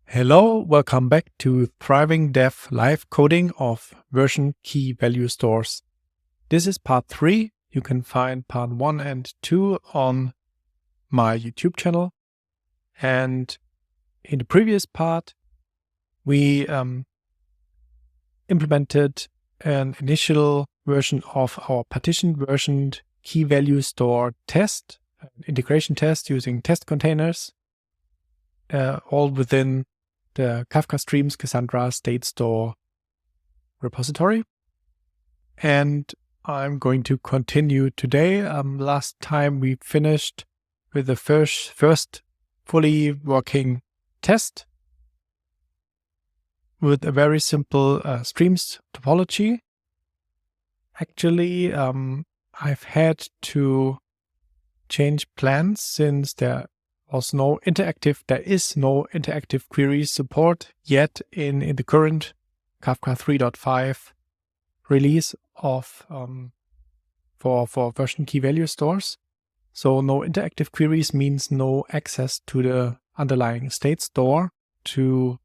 Hello, welcome back to ThrivingDev live coding of version key value stores. This is part 3. You can find part 1 and 2 on my YouTube channel. And in the previous part, we implemented an initial version of our partition versioned key value store test, an integration test using test containers, all within the kafka-streams-cassandra-state-store repository. And I'm going to continue today. Last time we finished with the first fully working test with a very simple streams topology. Actually, I've had to change plans since there is no interactive query support yet in the current Kafka 3.5 release of for version key value stores. So no interactive queries means no access to the underlying state store to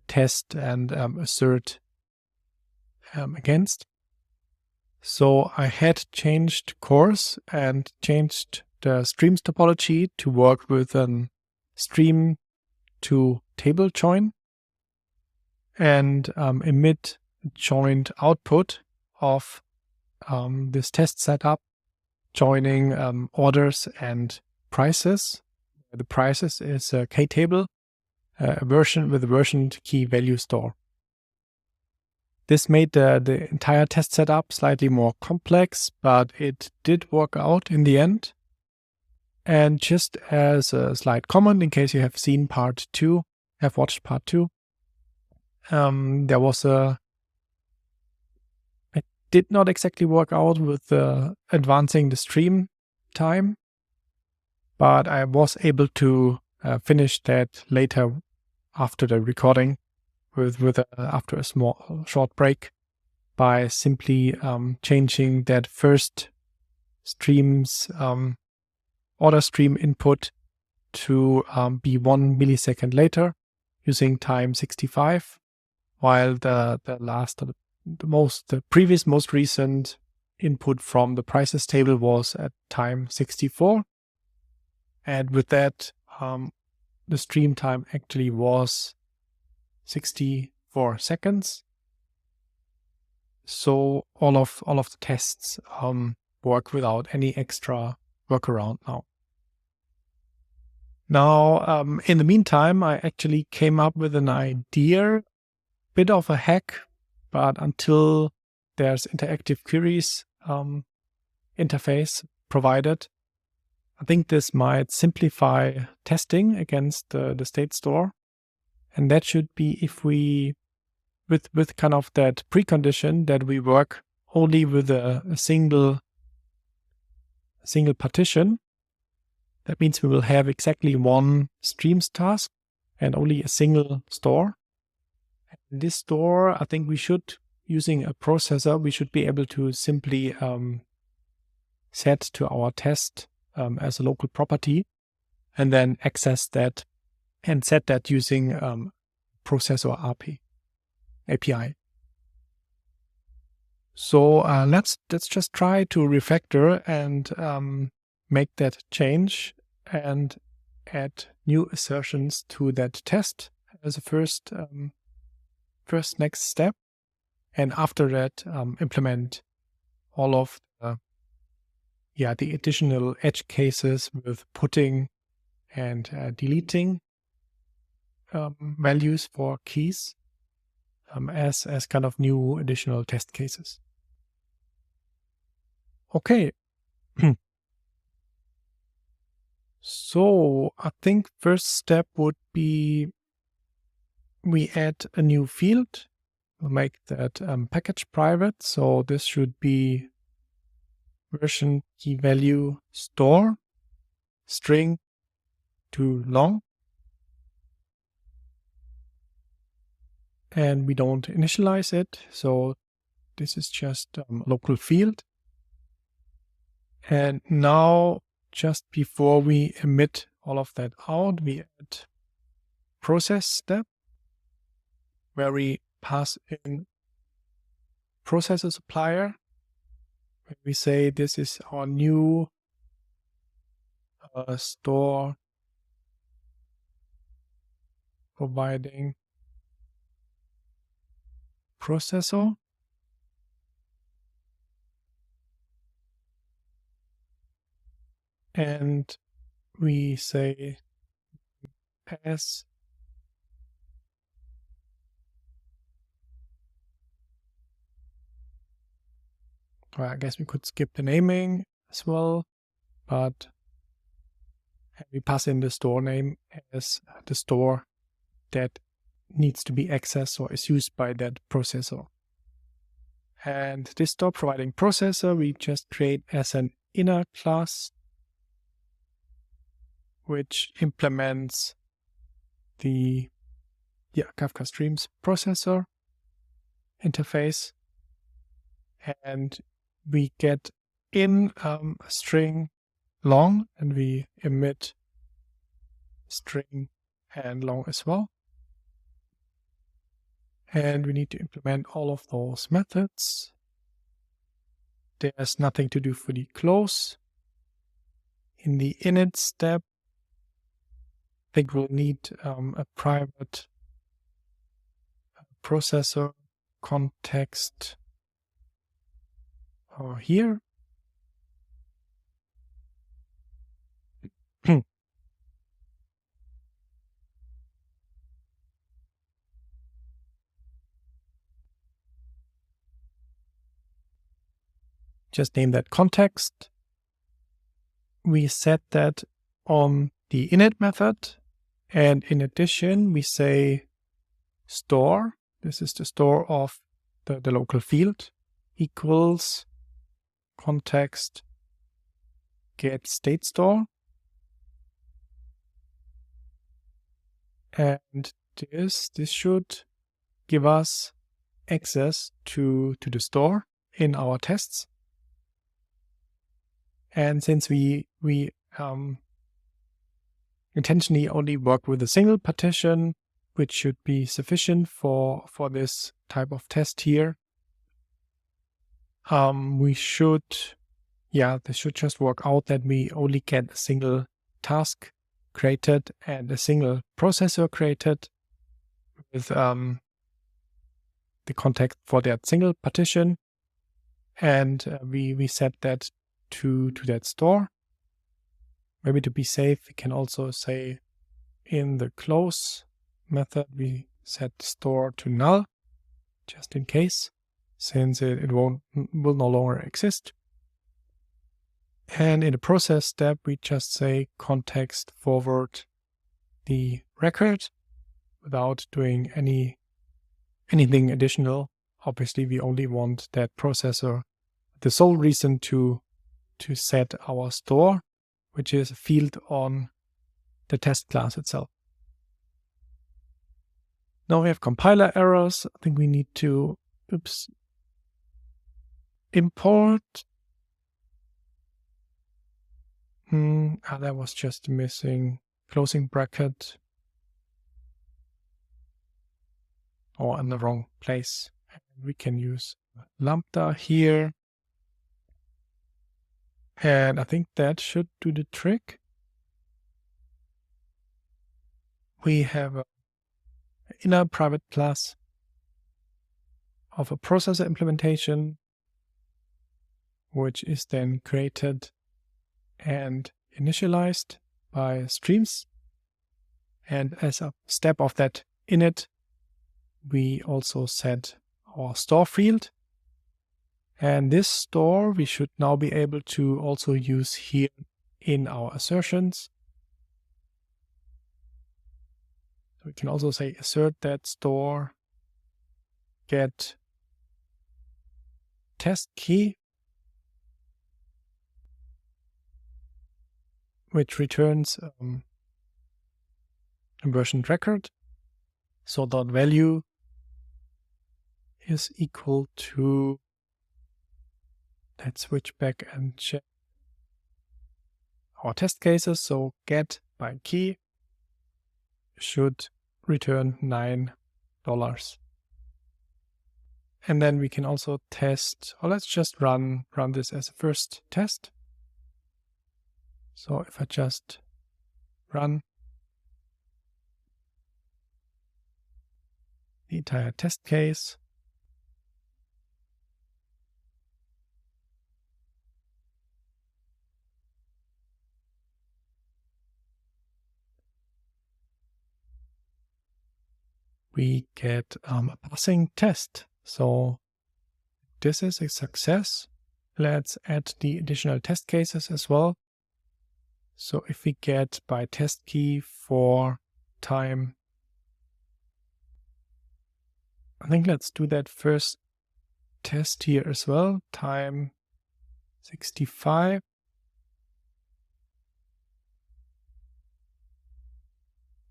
test and assert against. So I had changed course and changed the streams topology to work with an stream to table join and emit joined output of this test setup, joining orders and prices. The prices is a K-table, a version with a versioned key value store. This made the entire test setup slightly more complex, but it did work out in the end. And just as a slight comment, in case you have seen part 2, have watched part 2, there was it did not exactly work out with advancing the stream time, but I was able to finish that later after the recording after a short break by simply changing that first stream's order stream input to be 1 millisecond later using time 65, while the previous most recent input from the prices table was at time 64. And with that, the stream time actually was 64 seconds. So all of the tests work without any extra workaround now. Now, in the meantime, I actually came up with an idea, bit of a hack, but until there's interactive queries interface provided, I think this might simplify testing against the state store. And that should be if we, with kind of that precondition that we work only with a single partition. That means we will have exactly one streams task and only a single store. In this store, I think we should, using a processor, we should be able to simply set to our test as a local property and then access that and set that using processor API. So let's just try to refactor and make that change and add new assertions to that test as a first next step. And after that, implement all of the additional edge cases with putting and deleting values for keys as kind of new additional test cases. Okay. So I think first step would be we add a new field. We'll make that package private. So this should be version key value store string to long. And we don't initialize it. So this is just a local field. And now, just before we emit all of that out, we add process step where we pass in processor supplier. We say this is our new store providing processor. And we say pass well, I guess we could skip the naming as well, but we pass in the store name as the store that needs to be accessed or is used by that processor. And this store providing processor we just create as an inner class which implements the Kafka Streams processor interface, and we get in a string long and we emit string and long as well. And we need to implement all of those methods. There's nothing to do for the close. In the init step, I think we'll need a private processor context here. Just name that context. We set that on the init method, and in addition we say store, this is the store of the local field, equals context get state store, and this should give us access to the store in our tests. And since we intentionally only work with a single partition, which should be sufficient for this type of test here, this should just work out that we only get a single task created and a single processor created with the context for that single partition, and we set that to that store. Maybe to be safe, we can also say in the close method we set store to null, just in case, since it will no longer exist. And in the process step, we just say context forward the record without doing anything additional. Obviously, we only want that processor. The sole reason to set our store, which is a field on the test class itself. Now we have compiler errors. I think we need to import. That was just missing closing bracket, or in the wrong place. We can use lambda here. And I think that should do the trick. We have an inner private class of a processor implementation, which is then created and initialized by streams. And as a step of that init, we also set our store field. And this store we should now be able to also use here in our assertions. So we can also say assert that store get test key, which returns a versioned record. So dot value is equal to, let's switch back and check our test cases. So get by key should return $9. And then we can also test, or let's just run this as a first test. So if I just run the entire test case, we get a passing test. So this is a success. Let's add the additional test cases as well. So if we get by test key for time, I think let's do that first test here as well, time 65.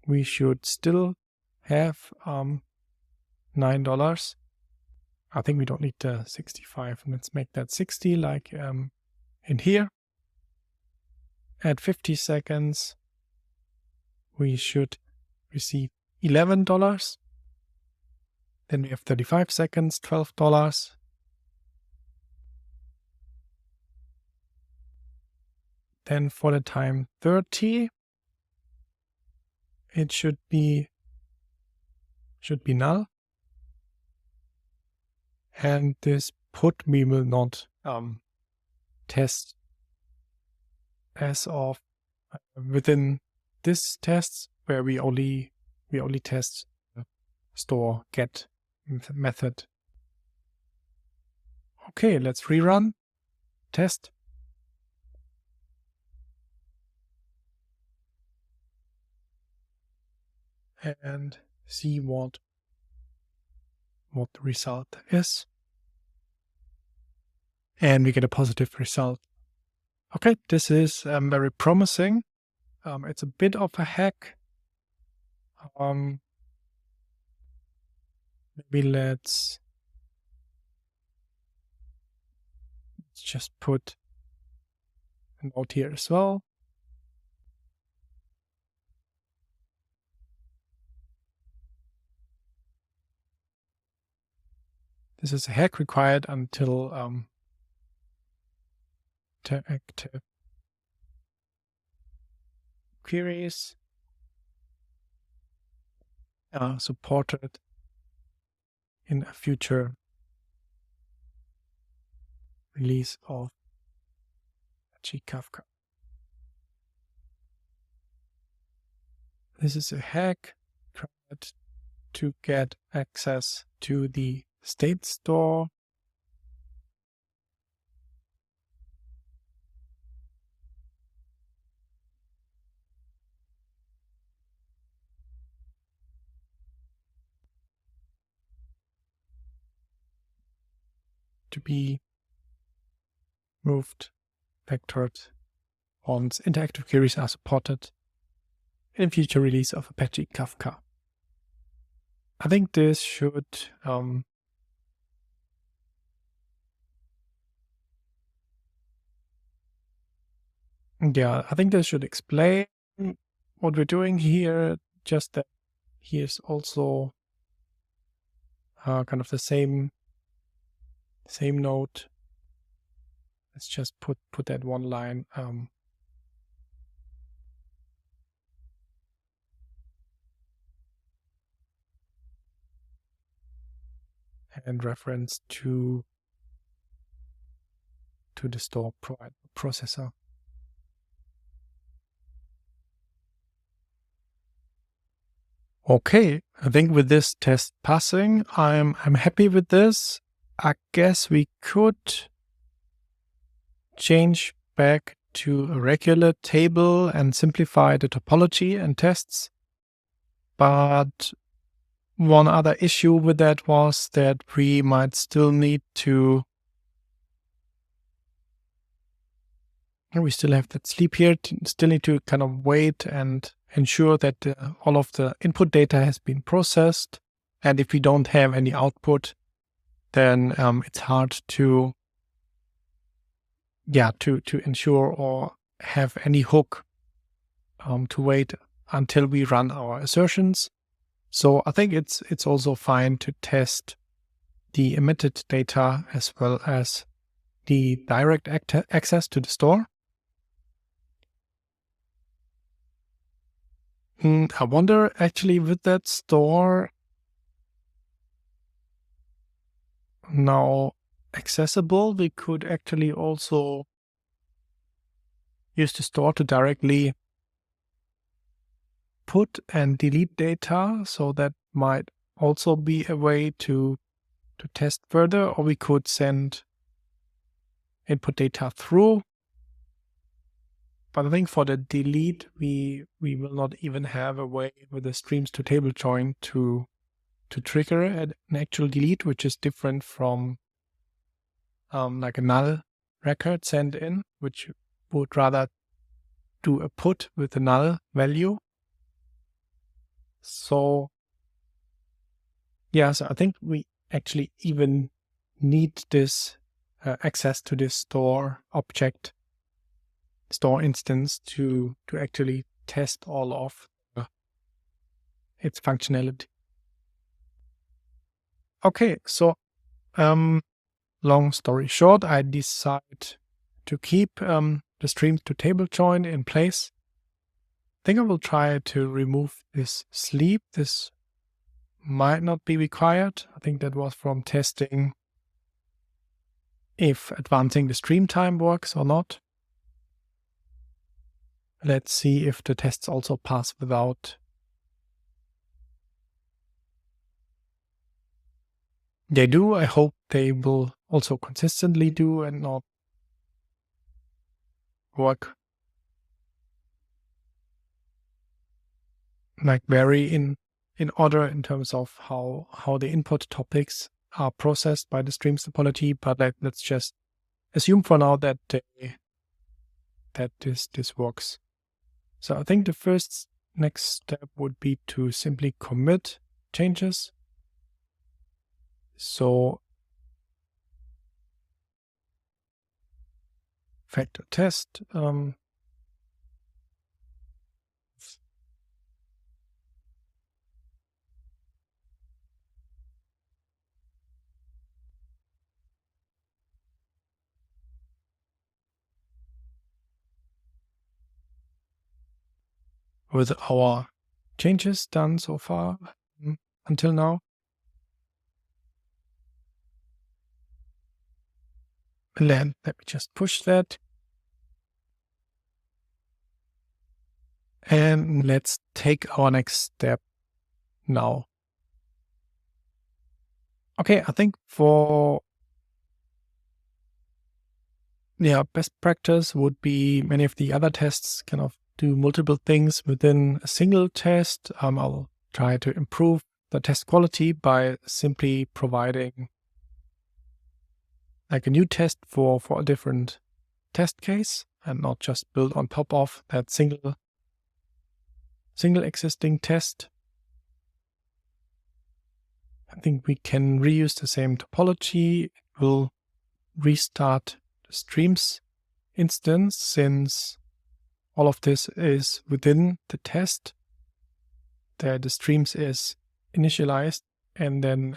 We should still have $9. I think we don't need the 65. Let's make that 60 like in here. At 50 seconds, we should receive $11. Then we have 35 seconds, $12. Then for the time 30, it should be null. And this put we will not test as of within this test, where we only test the store get method. Okay, let's rerun test. And see what the result is. And we get a positive result. Okay, this is very promising. It's a bit of a hack. Maybe let's just put a note here as well. This is a hack required until interactive queries are supported in a future release of Apache Kafka. This is a hack required to get access to the state store. To be moved, vectored once interactive queries are supported in future release of Apache Kafka. I think this should I think this should explain what we're doing here. Just that here's also kind of the same note. Let's just put that one line and reference to the store processor. Okay, I think with this test passing, I'm happy with this. I guess we could change back to a regular table and simplify the topology and tests. But one other issue with that was that we might still need to, we still have that sleep here, still need to kind of wait and ensure that all of the input data has been processed. And if we don't have any output, then it's hard to ensure or have any hook to wait until we run our assertions. So I think it's also fine to test the emitted data as well as the direct access to the store. I wonder actually with that store now accessible, we could actually also use the store to directly put and delete data. So that might also be a way to test further, or we could send input data through. But I think for the delete, we will not even have a way with the streams to table join to trigger an actual delete, which is different from like a null record sent in, which would rather do a put with a null value. So yeah, so I think we actually even need this access to this store object, store instance to actually test all of its functionality. Okay, so long story short, I decide to keep the streams to table join in place. I think I will try to remove this sleep. This might not be required. I think that was from testing if advancing the stream time works or not. Let's see if the tests also pass without. They do. I hope they will also consistently do and not work like vary in order in terms of how the input topics are processed by the streams topology. But let's just assume for now that this works. So I think the first next step would be to simply commit changes. So factor test. With our changes done so far until now. And then let me just push that. And let's take our next step now. Okay, I think for best practice would be many of the other tests kind of do multiple things within a single test. I'll try to improve the test quality by simply providing like a new test for a different test case and not just build on top of that single existing test. I think we can reuse the same topology. It will restart the streams instance since all of this is within the test. The streams is initialized, and then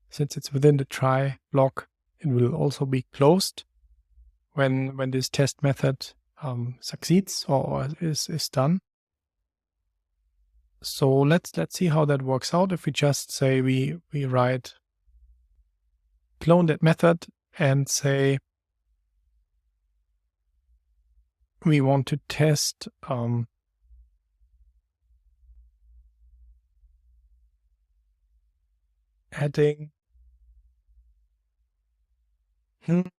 since it's within the try block, it will also be closed when this test method succeeds or is done. So let's see how that works out. If we just say we write clone that method and say we want to test adding well,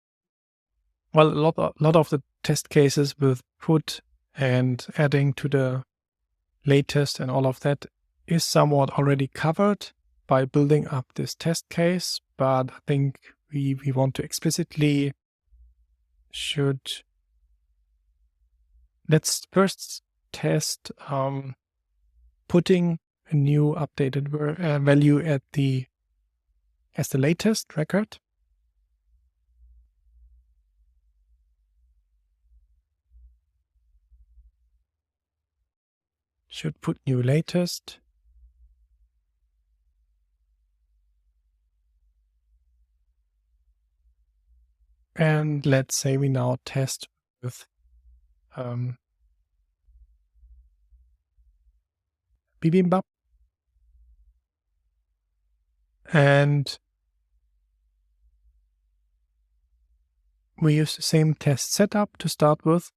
a lot of the test cases with put and adding to the latest and all of that is somewhat already covered by building up this test case, but I think we want to explicitly let's first test putting a new updated value as the latest record. Should put new latest. And let's say we now test with Bibimbap. And we use the same test setup to start with.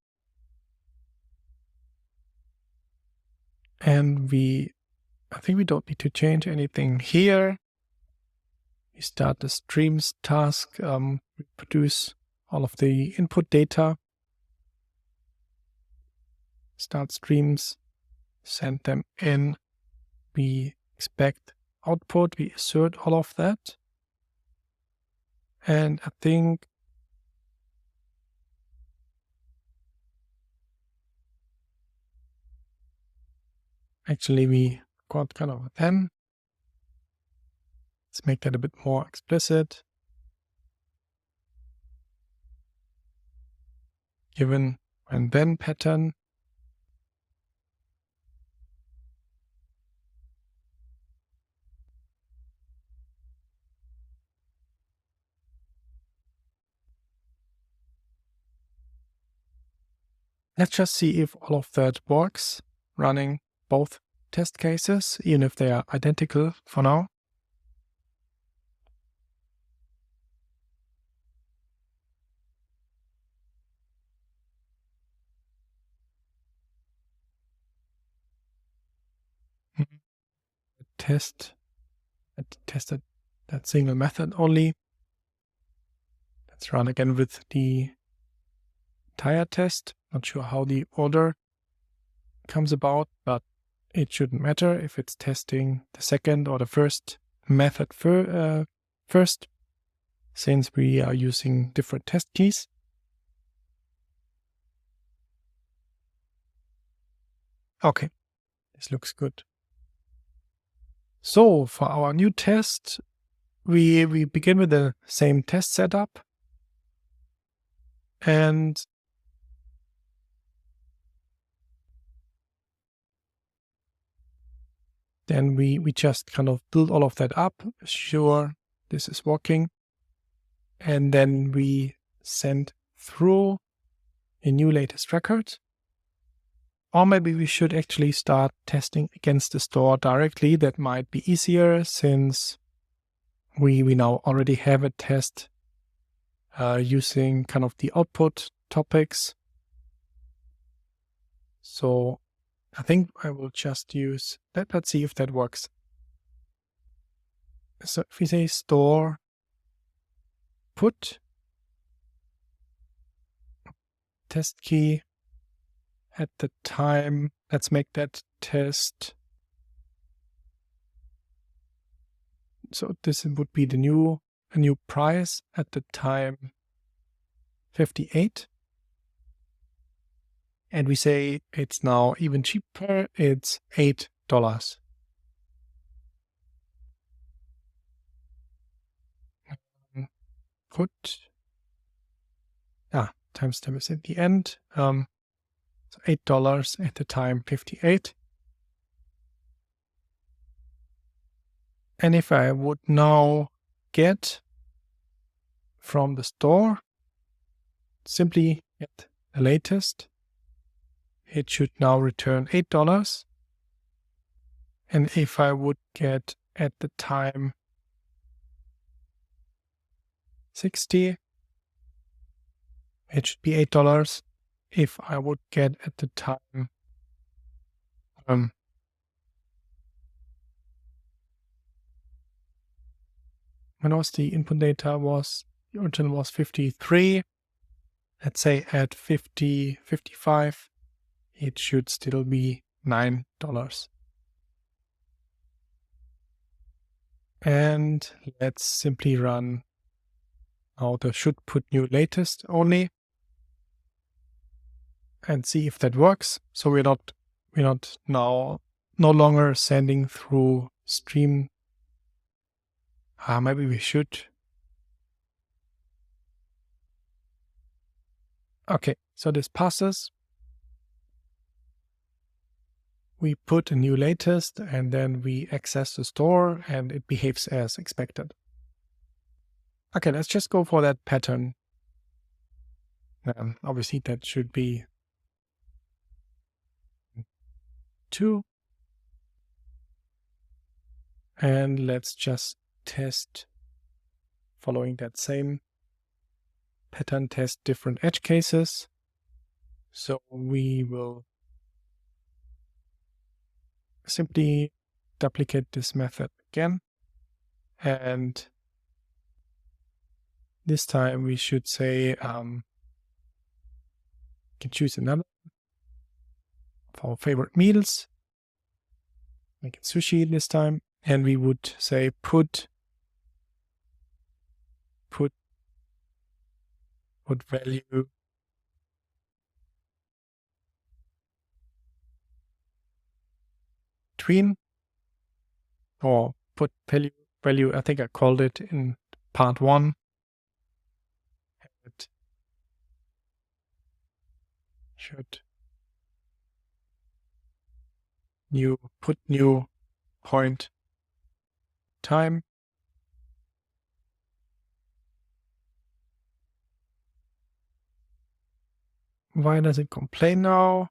And I think we don't need to change anything here. We start the streams task, we produce all of the input data, start streams, send them in, we expect output, we assert all of that. And I think actually we got kind of a 10. Let's make that a bit more explicit. Given and then pattern. Let's just see if all of that works, running both test cases, even if they are identical for now. Tested that single method only. Let's run again with the entire test. Not sure how the order comes about, but it shouldn't matter if it's testing the second or the first method first, since we are using different test keys. Okay, this looks good. So for our new test, we begin with the same test setup. And then we just kind of build all of that up, sure this is working. And then we send through a new latest record. Or maybe we should actually start testing against the store directly. That might be easier since we now already have a test using kind of the output topics. So I think I will just use that. Let's see if that works. So if we say store put test key at the time, let's make that test. So this would be a new price at the time 58. And we say it's now even cheaper, it's $8. Put, timestamp is at the end. So $8 at the time 58. And if I would now get from the store, simply get the latest, it should now return $8. And if I would get at the time 60, it should be $8. If I would get at the time when was the input data was, the original was 53. Let's say at 55, it should still be $9. And let's simply run now the shouldPutNewLatest only and see if that works. So we're not now no longer sending through stream. Maybe we should. Okay, so this passes. We put a new latest and then we access the store and it behaves as expected. Okay, let's just go for that pattern. Obviously that should be 2. And let's just test following that same pattern, test different edge cases. So we will simply duplicate this method again. And this time we should say, can choose another of our favorite meals. Make it sushi this time. And we would say put value between, or put value, I think I called it in part 1. It should put new point time. Why does it complain now?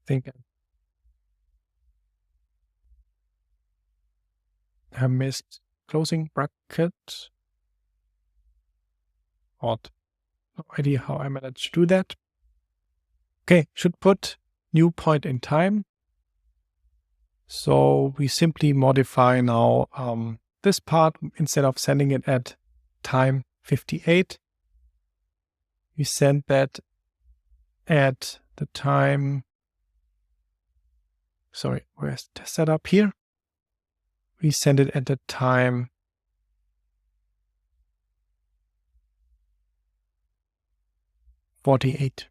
I think I missed closing bracket. Odd. No idea how I managed to do that. Okay, should put new point in time. So we simply modify now this part. Instead of sending it at time 58, we send that at the time. Sorry, where's the setup here? We send it at the time 48.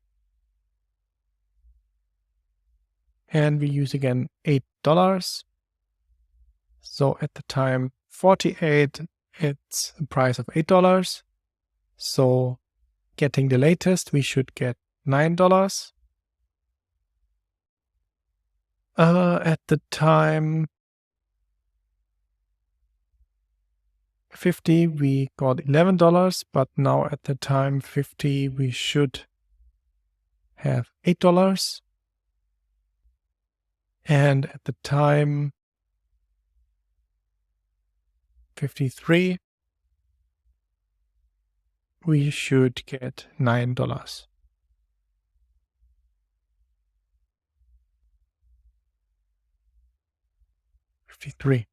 And we use again $8. So at the time 48, it's a price of $8. So getting the latest, we should get $9. At the time 50, we got $11, but now at the time 50, we should have $8. And at the time 53, we should get $9. $53.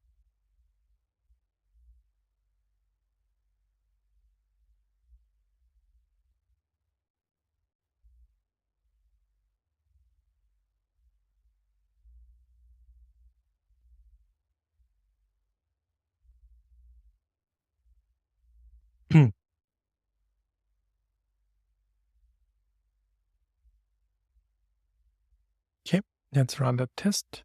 Okay, let's run the test.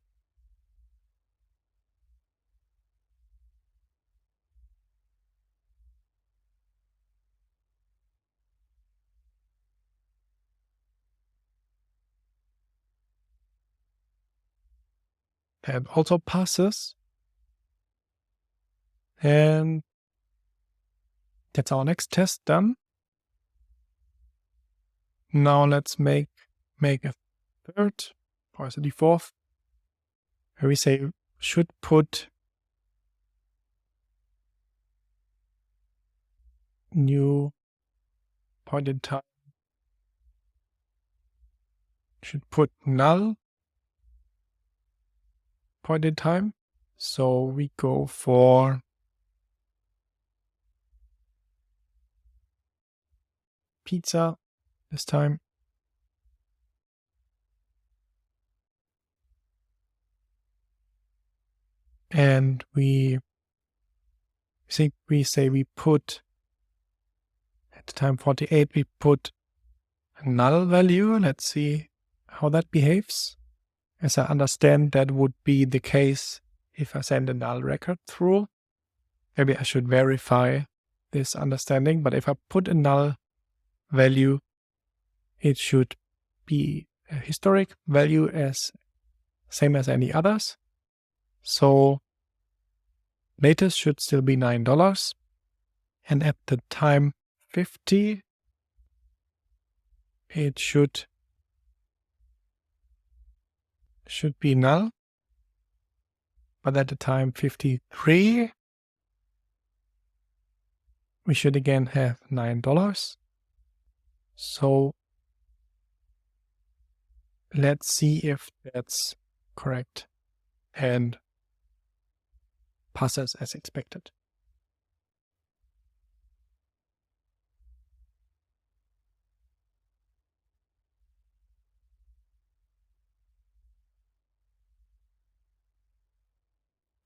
That also passes. And that's our next test done. Now let's make a third, possibly fourth, where we say should put new point in time, should put null point in time. So we go for pizza this time. And we say we put at the time 48, we put a null value. Let's see how that behaves. As I understand, that would be the case if I send a null record through. Maybe I should verify this understanding, but if I put a null value, it should be a historic value as same as any others. So latest should still be $9. And at the time 50, it should be null. But at the time 53, we should again have $9. So let's see if that's correct and passes as expected.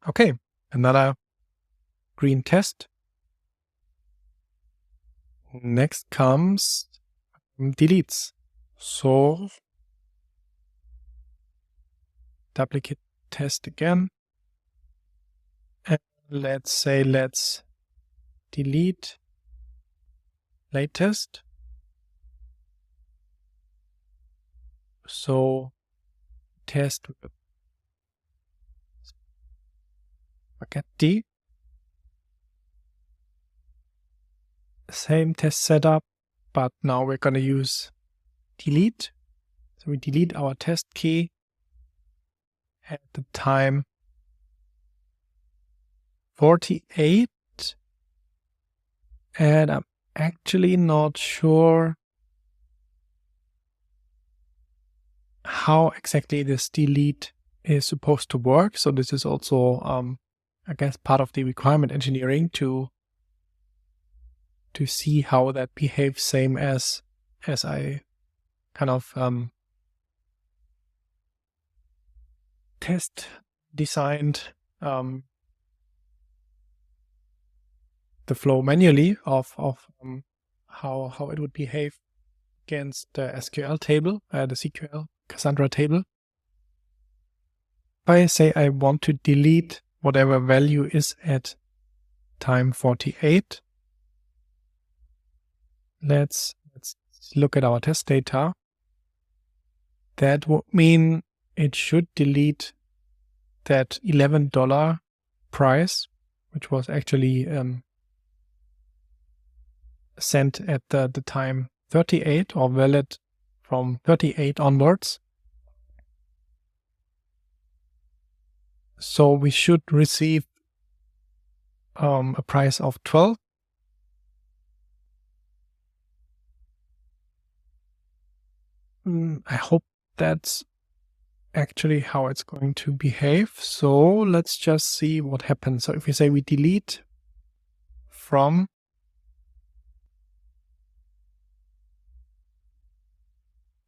Okay, another green test. Next comes deletes. So duplicate test again. And let's say let's delete latest. So test spaghetti. Same test setup, but now we're going to use delete. So we delete our test key at the time 48. And I'm actually not sure how exactly this delete is supposed to work. So this is also, I guess, part of the requirement engineering to see how that behaves, same as I kind of test designed the flow manually of how it would behave against the SQL table, the SQL Cassandra table. If I say I want to delete whatever value is at time 48, let's look at our test data. That would mean it should delete that $11 price, which was actually sent at the time 38 or valid from 38 onwards. So we should receive a price of 12. I hope that's actually how it's going to behave. So let's just see what happens. So if we say we delete from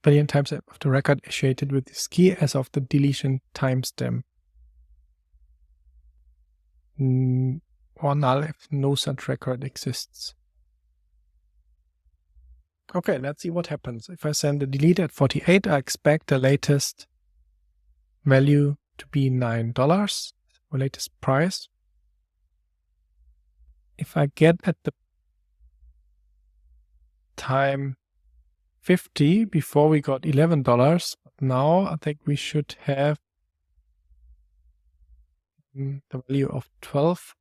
value timestamp of the record associated with this key as of the deletion timestamp, or null if no such record exists. Okay, let's see what happens. If I send a delete at 48, I expect the latest value to be $9, or latest price. If I get at the time 50, before we got $11, but now I think we should have the value of $12.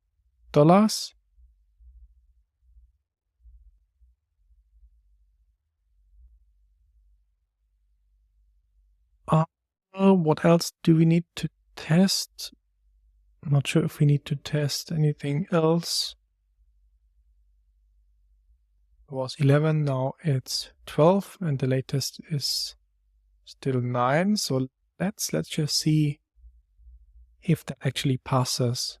What else do we need to test? I'm not sure if we need to test anything else. It was 11, now it's 12, and the latest is still 9. So let's just see if that actually passes,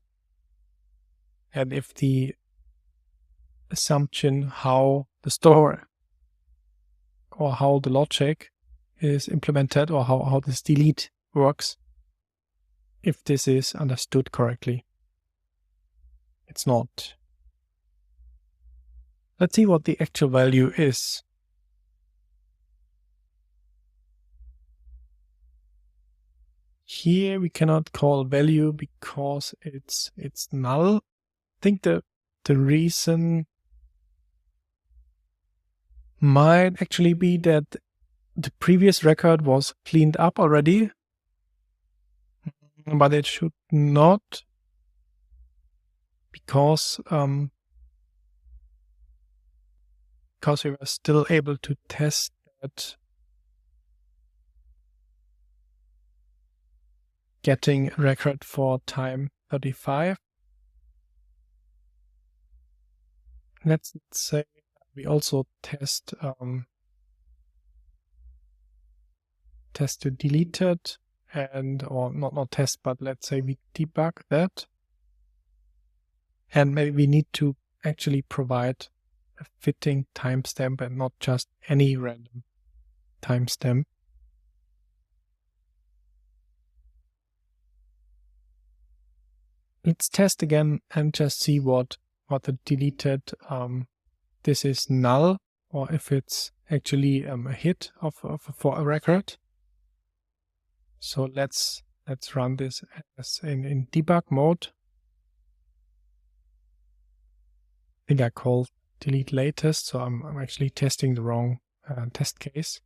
and if the assumption how the store or how the logic is implemented, or how this delete works, if this is understood correctly. It's not. Let's see what the actual value is. Here we cannot call value because it's null. I think the reason might actually be that the previous record was cleaned up already, but it should not because we were still able to test that getting a record for time 35. Let's say we also test to delete it, and or not test, but let's say we debug that, and maybe we need to actually provide a fitting timestamp and not just any random timestamp. Let's test again and just see what the deleted this is null, or if it's actually a hit for a record. So let's run this as in debug mode. I think I called delete latest, so I'm actually testing the wrong test case.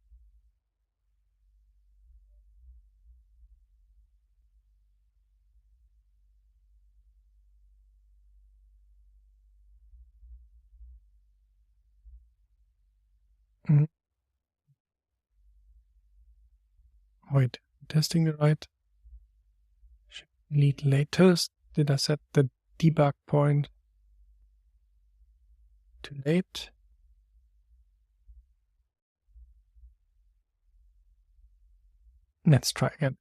Wait, testing the right? Delete latest. Did I set the debug point too late? Let's try again.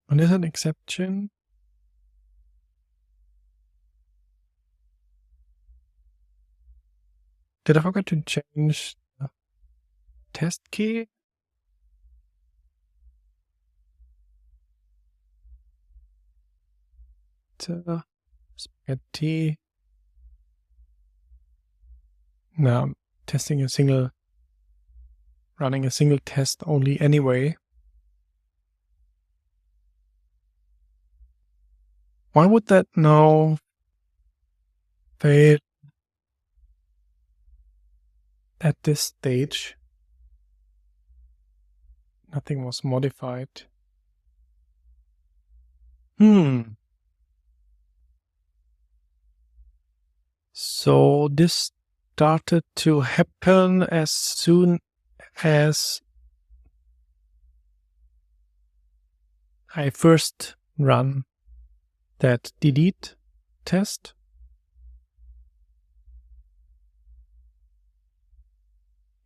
When is an exception? Did I forget to change the test key? Spaghetti. No, I'm running a single test only anyway. Why would that now fail at this stage? Nothing was modified. So this started to happen as soon as I first run that delete test.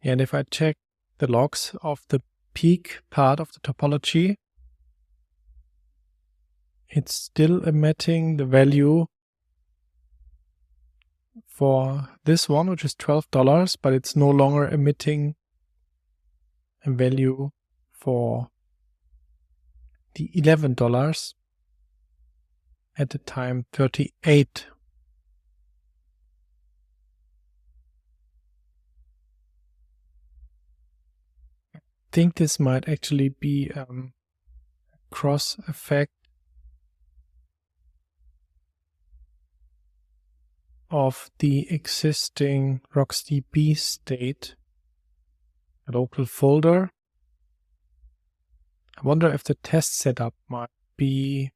And if I check the logs of the peak part of the topology, it's still emitting the value for this one, which is $12, but it's no longer emitting a value for the $11 at the time 38. I think this might actually be a cross effect of the existing RocksDB state local folder. I wonder if the test setup might be,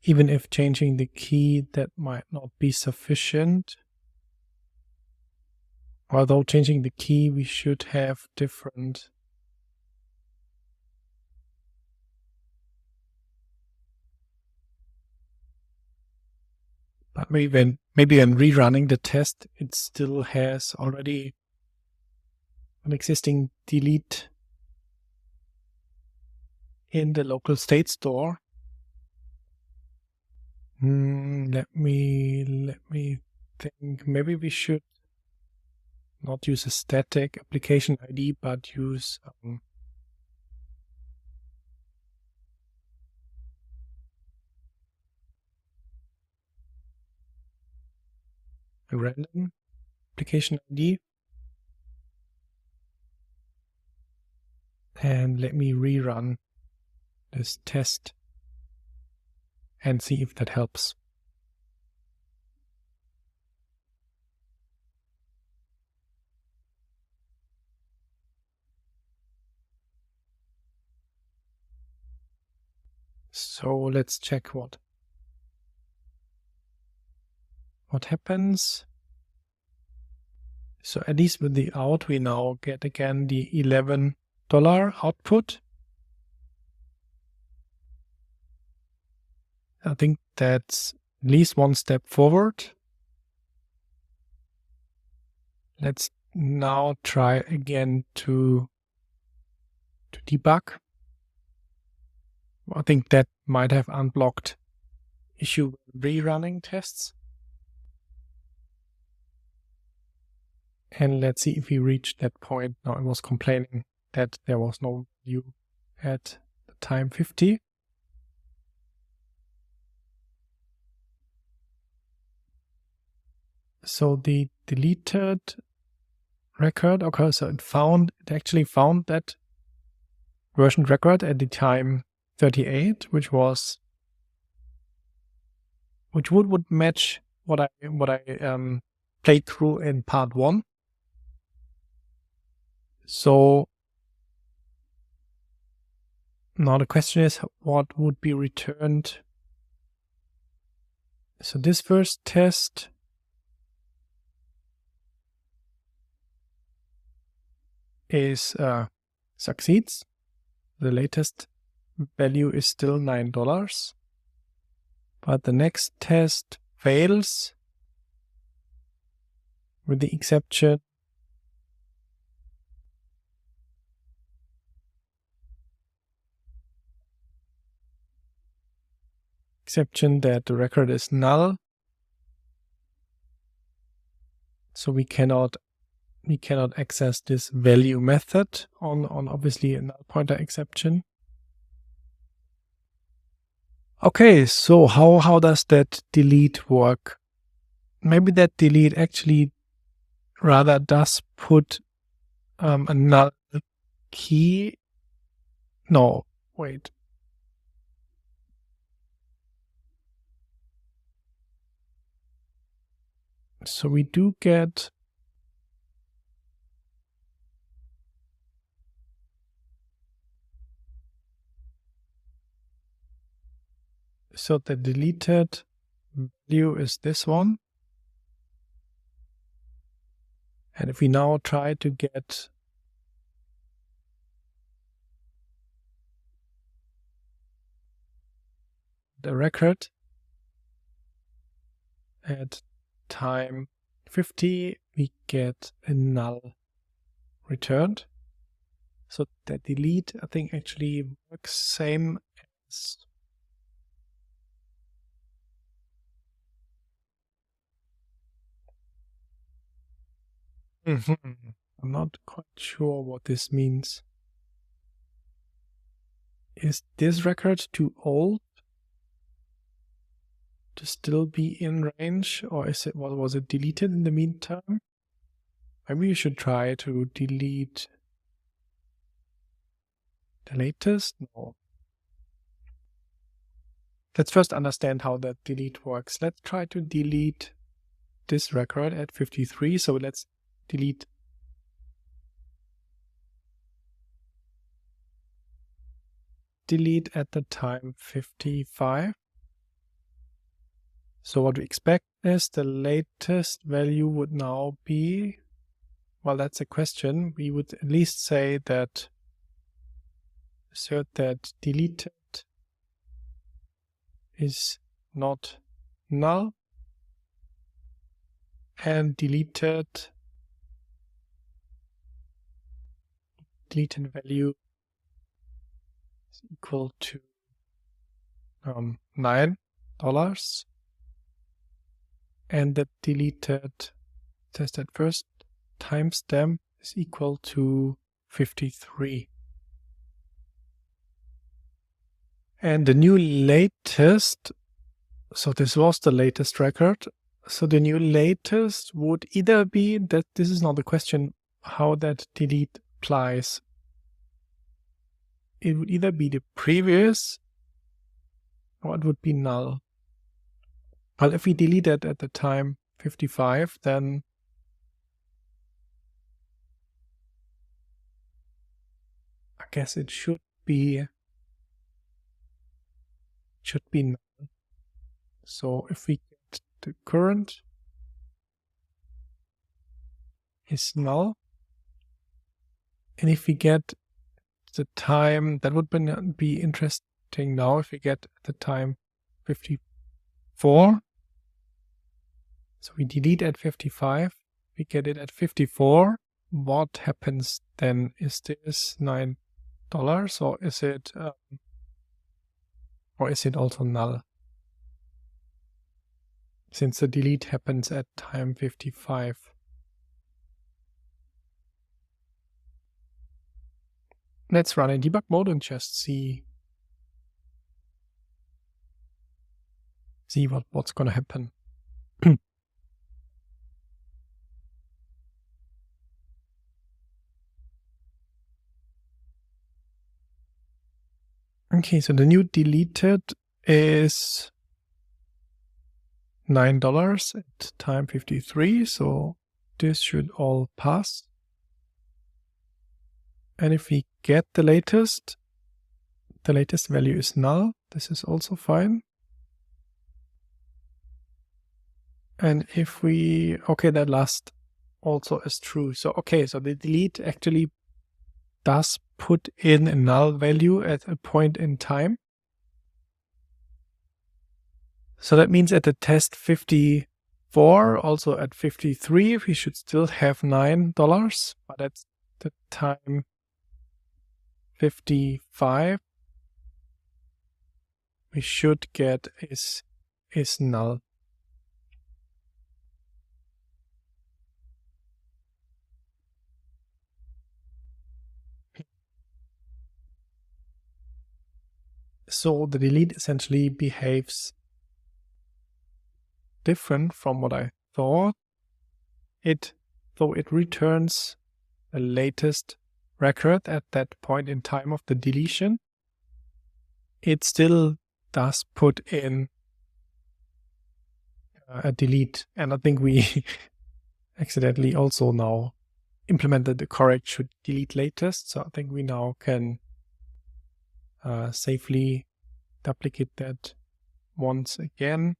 even if changing the key, that might not be sufficient. Although changing the key, we should have different. But maybe when rerunning the test, it still has already an existing delete in the local state store. Let me think. Maybe we should not use a static application ID, but use a random application ID. And let me rerun this test and see if that helps. So let's check what happens. So at least with the out, we now get again the $11 output. I think that's at least one step forward. Let's now try again to debug. I think that might have unblocked issue rerunning tests. And let's see if we reach that point. Now it was complaining that there was no value at the time 50. So the deleted record, okay, so it actually found that version record at the time 38, which would match what I played through in part 1. So now the question is, what would be returned? So this first test is succeeds. The latest value is still $9, but the next test fails with the exception that the record is null. So we cannot access this value method on obviously a null pointer exception. Okay, so how does that delete work? Maybe that delete actually rather does put a null key. No, wait. So we do get so the deleted value is this one. And if we now try to get the record at time 50, we get a null returned. So the delete, I think, actually works same as I'm not quite sure what this means. Is this record too old to still be in range, or was it deleted in the meantime? Maybe you should try to delete the latest. No. Let's first understand how that delete works. Let's try to delete this record at 53. So let's delete at the time 55. So what we expect is the latest value would now be, well, that's a question. We would at least say that assert that deleted is not null and deleted value is equal to $9, and the deleted test at first timestamp is equal to 53. And the new latest, so this was the latest record. So the new latest would either be that this is not the question how that delete applies. It would either be the previous or it would be null. Well, if we delete it at the time 55, then I guess it should be null. So if we get the current is null, and if we get the time, that would be interesting now if we get the time 54. So we delete at 55, we get it at 54. What happens then? Is this $9 or is it also null? Since the delete happens at time 55. Let's run in debug mode and just see what's going to happen. Okay, so the new deleted is $9 at time 53, so this should all pass. And if we get the latest value is null. This is also fine. And if we, okay, that last also is true. So, okay, so the delete actually does put in a null value at a point in time. So that means at the test 54, also at 53, we should still have $9, but at the time 55, we should get is null. So the delete essentially behaves different from what I thought. Though it returns the latest record at that point in time of the deletion, it still does put in a delete. And I think we accidentally also now implemented the correct shouldDeleteLatest. So I think we now can safely duplicate that once again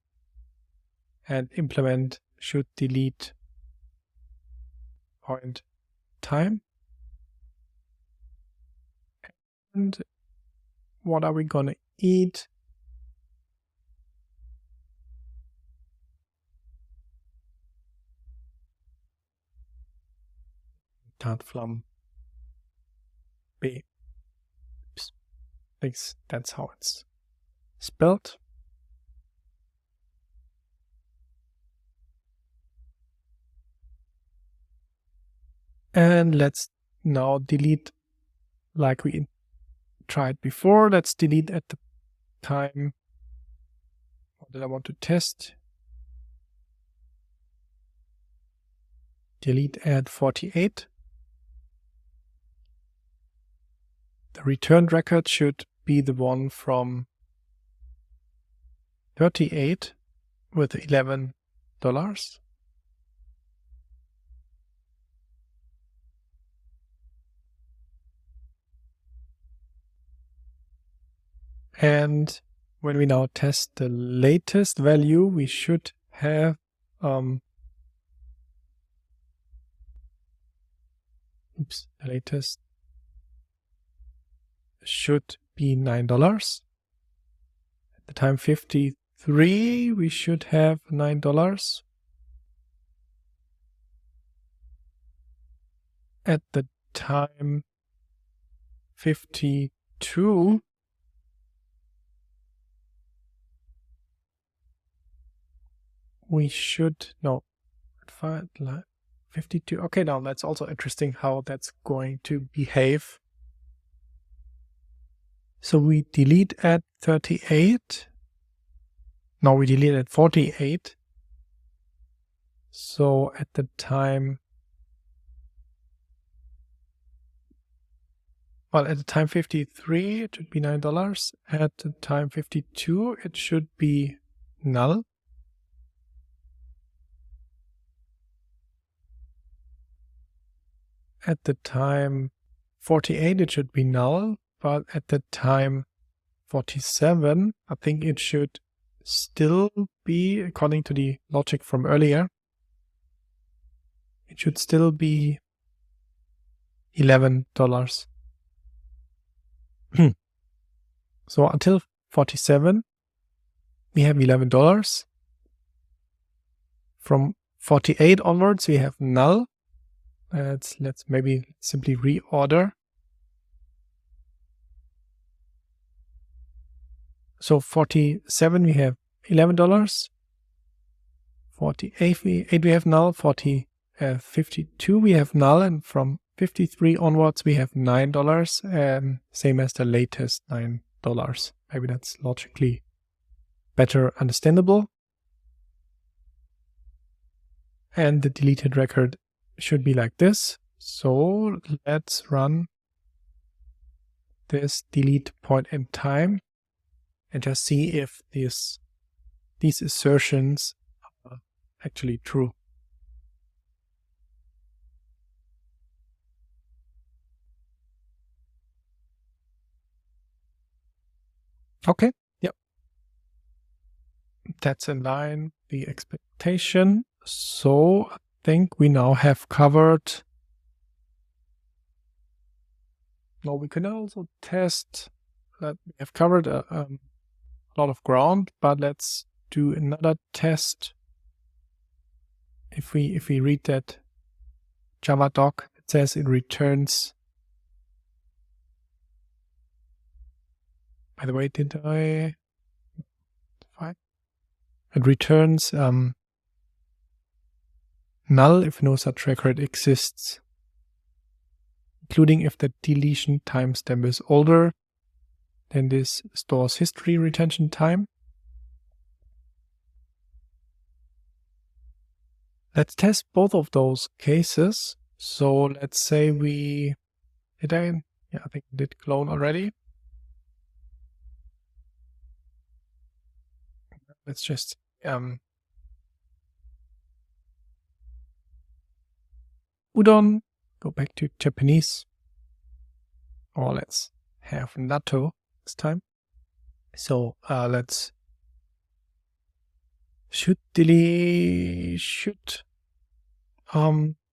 and implement shouldDeletePointInTime. And what are we gonna eat? Tartflam B. Oops. Thanks. That's how it's spelled. And let's now delete like we tried before. Let's delete at the time that I want to test. Delete at 48. The returned record should be the one from 38 with $11. And when we now test the latest value, we should have the latest should be $9. At the time 53, we should have $9. At the time 52, we should, no, 52. Okay, now that's also interesting how that's going to behave. So we delete at 38. Now we delete at 48. So at the time, well, at the time 53, it should be $9. At the time 52, it should be null. At the time 48, it should be null, but at the time 47, I think it should still be, according to the logic from earlier, it should still be $11. So until 47, we have $11. From 48 onwards, we have null. Let's maybe simply reorder. So 47, we have $11. 48 we have null. 52 we have null, and from 53 onwards we have $9, and same as the latest $9. Maybe that's logically better understandable. And the deleted record should be like this. So let's run this delete point in time and just see if these assertions are actually true. Okay, yep. That's in line with the expectation. So I think we now have covered. No, we can also test that we have covered a lot of ground, but let's do another test. If we read that Java doc, it says it returns. By the way, did I? Fine. It returns null if no such record exists, including if the deletion timestamp is older than this store's history retention time. Let's test both of those cases. So let's say I think I did clone already. Let's just udon, go back to Japanese, or let's have natto this time. So let's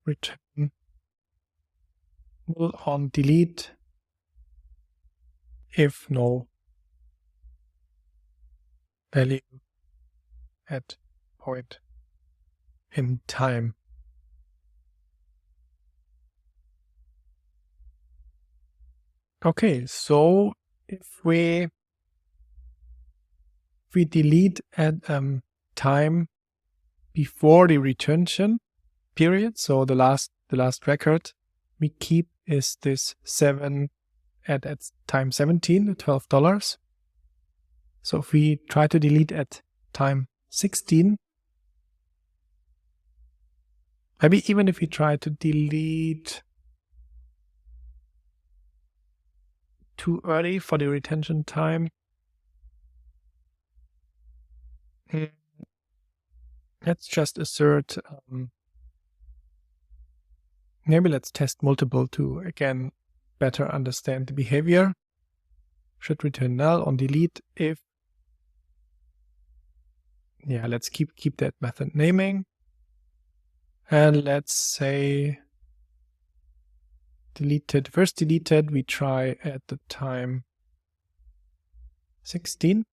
return null on delete if no value at point in time. Okay, so if we delete at time before the retention period, so the last record we keep is this 7 at time 17, $12. So if we try to delete at time 16, maybe even if we try to delete too early for the retention time, let's just assert, maybe let's test multiple to again better understand the behavior. Should return null on delete if, yeah, let's keep that method naming. And let's say first deleted, we try at the time 16.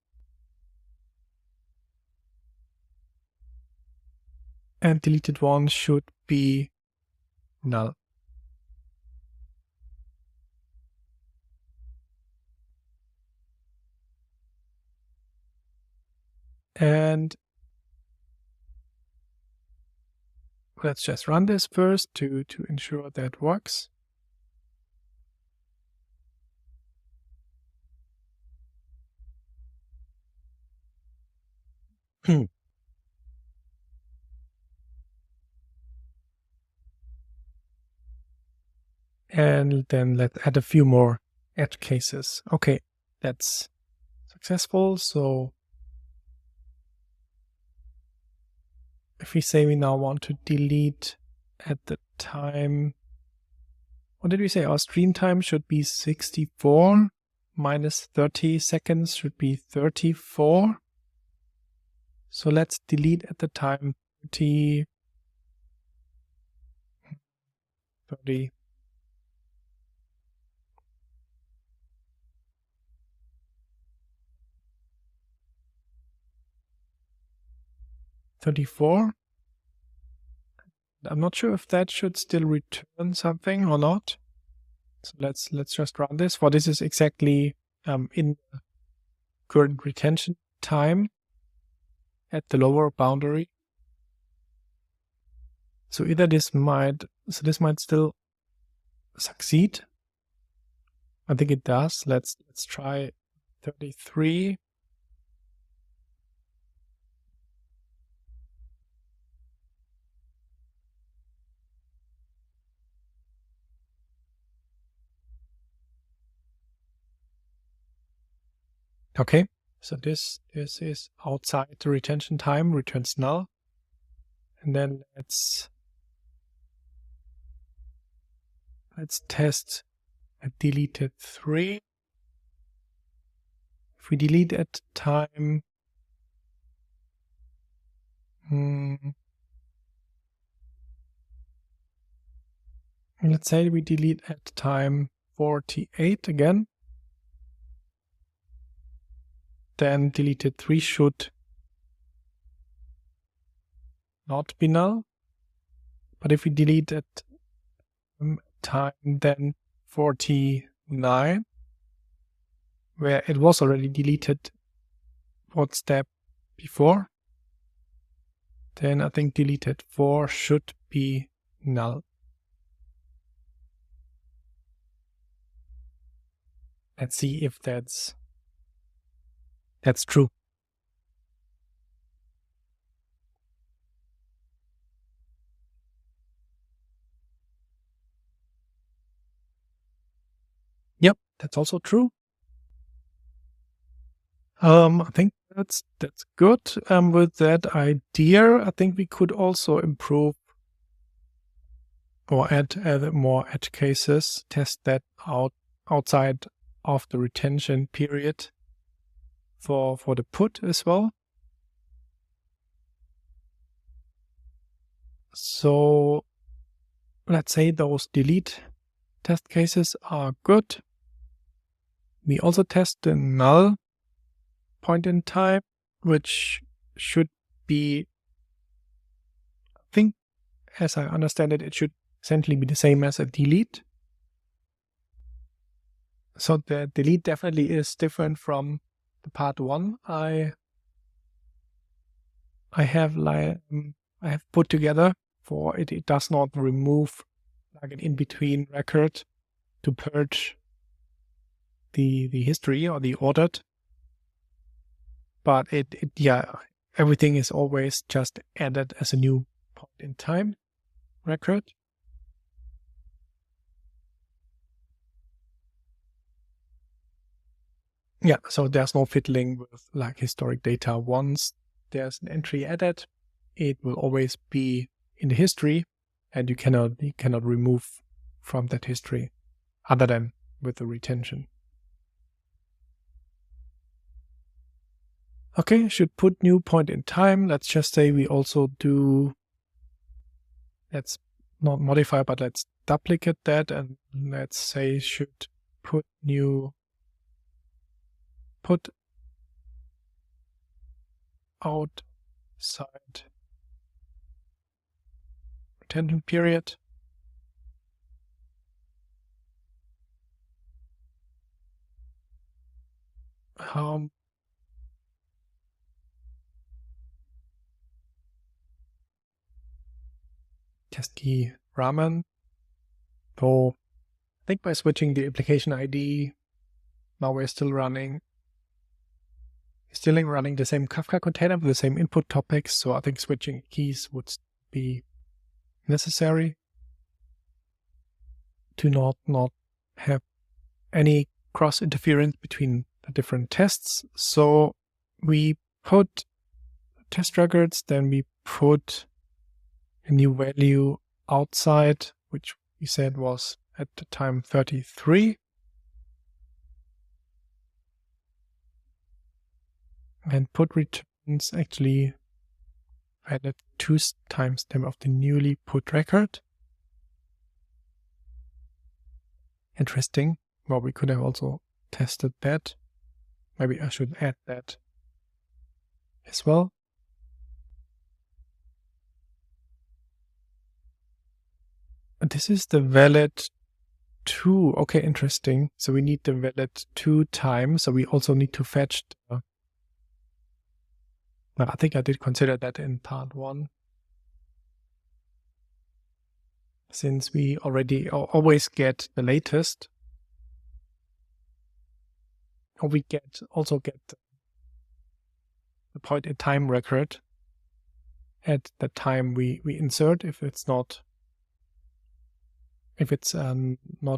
And deleted one should be null. And let's just run this first to ensure that works. And then let's add a few more edge cases. Okay, that's successful. So if we say we now want to delete at the time, what did we say? Our stream time should be 64 minus 30 seconds should be 34. So let's delete at the time 30. 34. I'm not sure if that should still return something or not. So let's just run this. For this is exactly in the current retention time at the lower boundary. So either this might still succeed. I think it does. Let's try 33. Okay, so this is outside the retention time, returns null. And then let's test a deleted 3. If we delete at time, let's say we delete at time 48 again, then deleted 3 should not be null. But if we delete at time then 49, where it was already deleted one step before, then I think deleted 4 should be null. Let's see if that's true. Yep, that's also true. I think that's good. With that idea, I think we could also improve or add more edge cases, test that out outside of the retention period for the put as well. So let's say those delete test cases are good. We also test the null point in time, which should be, I think, as I understand it, it should essentially be the same as a delete. So the delete definitely is different from the part 1 I have put together. For it does not remove like an in-between record to purge the history or the ordered, but everything is always just added as a new point in time record. Yeah, so there's no fiddling with like historic data. Once there's an entry added, it will always be in the history, and you cannot remove from that history other than with the retention. Okay, should put new point in time. Let's just say we also do, let's not modify, but let's duplicate that, and let's say should put new put outside retention period. Test key ramen. So I think by switching the application ID, now we're still running the same Kafka container with the same input topics. So I think switching keys would be necessary. to not have any cross interference between the different tests. So we put test records, then we put a new value outside, which we said was at the time 33. And put returns actually added 2 timestamp of the newly put record. Interesting. Well, we could have also tested that. Maybe I should add that as well. And this is the valid 2. Okay, interesting. So we need the valid 2 time. So we also need to fetch the, well, I think I did consider that in part 1. Since we already always get the latest, or we also get the point in time record at the time we insert, if it's not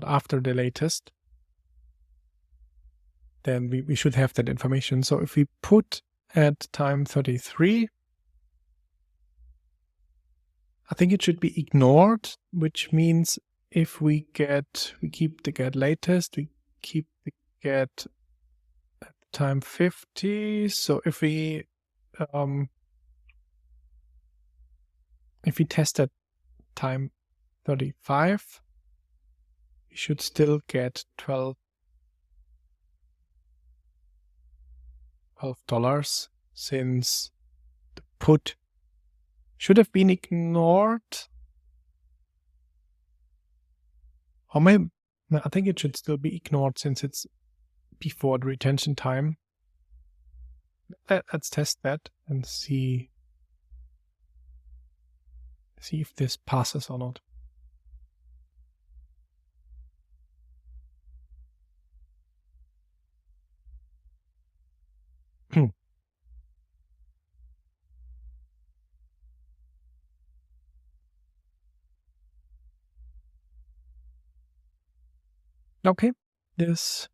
after the latest, then we should have that information. So if we put at time 33, I think it should be ignored, which means if we keep the get latest, we keep the get at time 50. So if we test at time 35, we should still get $12 since the put should have been ignored. Or maybe, I think it should still be ignored since it's before the retention time. Let's test that and see if this passes or not. Okay, this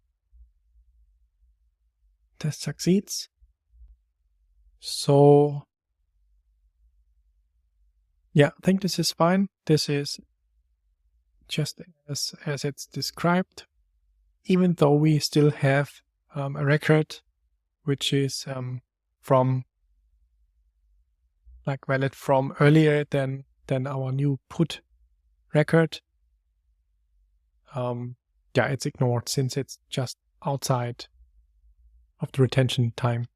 test succeeds. So yeah, I think this is fine. This is just as it's described, even though we still have a record which is from valid from earlier than our new put record. Yeah, it's ignored since it's just outside of the retention time.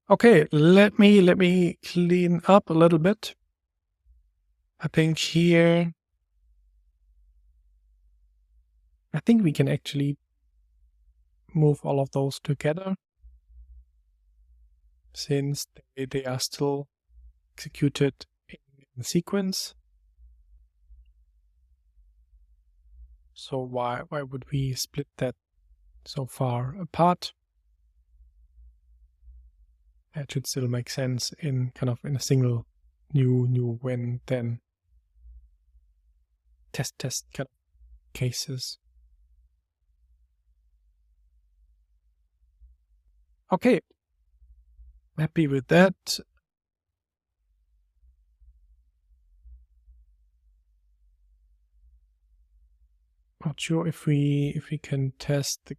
Okay, let me clean up a little bit. I think here, I think we can actually move all of those together since they are still executed in sequence. So why would we split that so far apart? That should still make sense in in a single new when then test kind of cases. Okay, happy with that. Not sure if we can test the,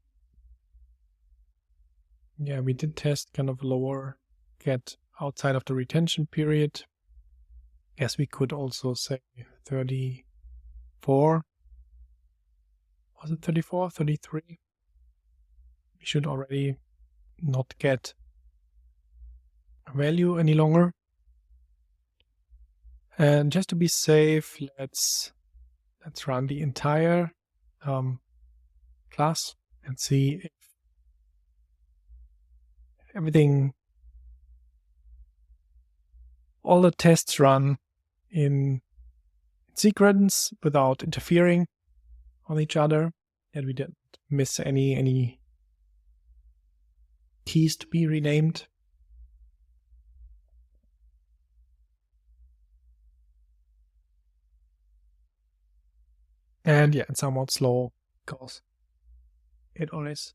yeah, we did test kind of lower get outside of the retention period. Guess we could also say 34. Was it 34, 33? We should already not get a value any longer. And just to be safe, let's run the entire class and see if everything, all the tests run in sequence without interfering on each other, and we didn't miss any keys to be renamed. And yeah, it's somewhat slow because it always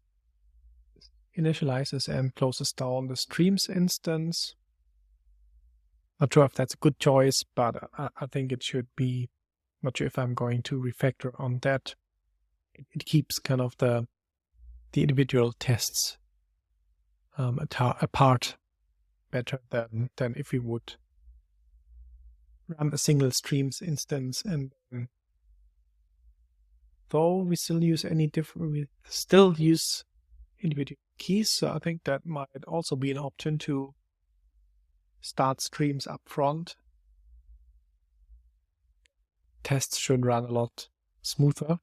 initializes and closes down the streams instance. Not sure if that's a good choice, but I think it should be. Not sure if I'm going to refactor on that. It keeps kind of the individual tests apart better than if we would run a single streams instance. And though we still use individual keys, so I think that might also be an option to start streams up front. Tests should run a lot smoother.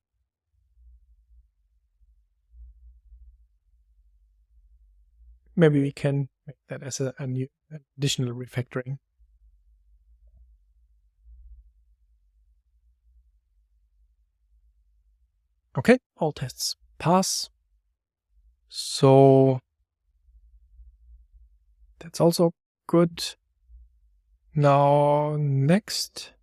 Maybe we can make that as a new additional refactoring. Okay, all tests pass. So that's also good. Now next,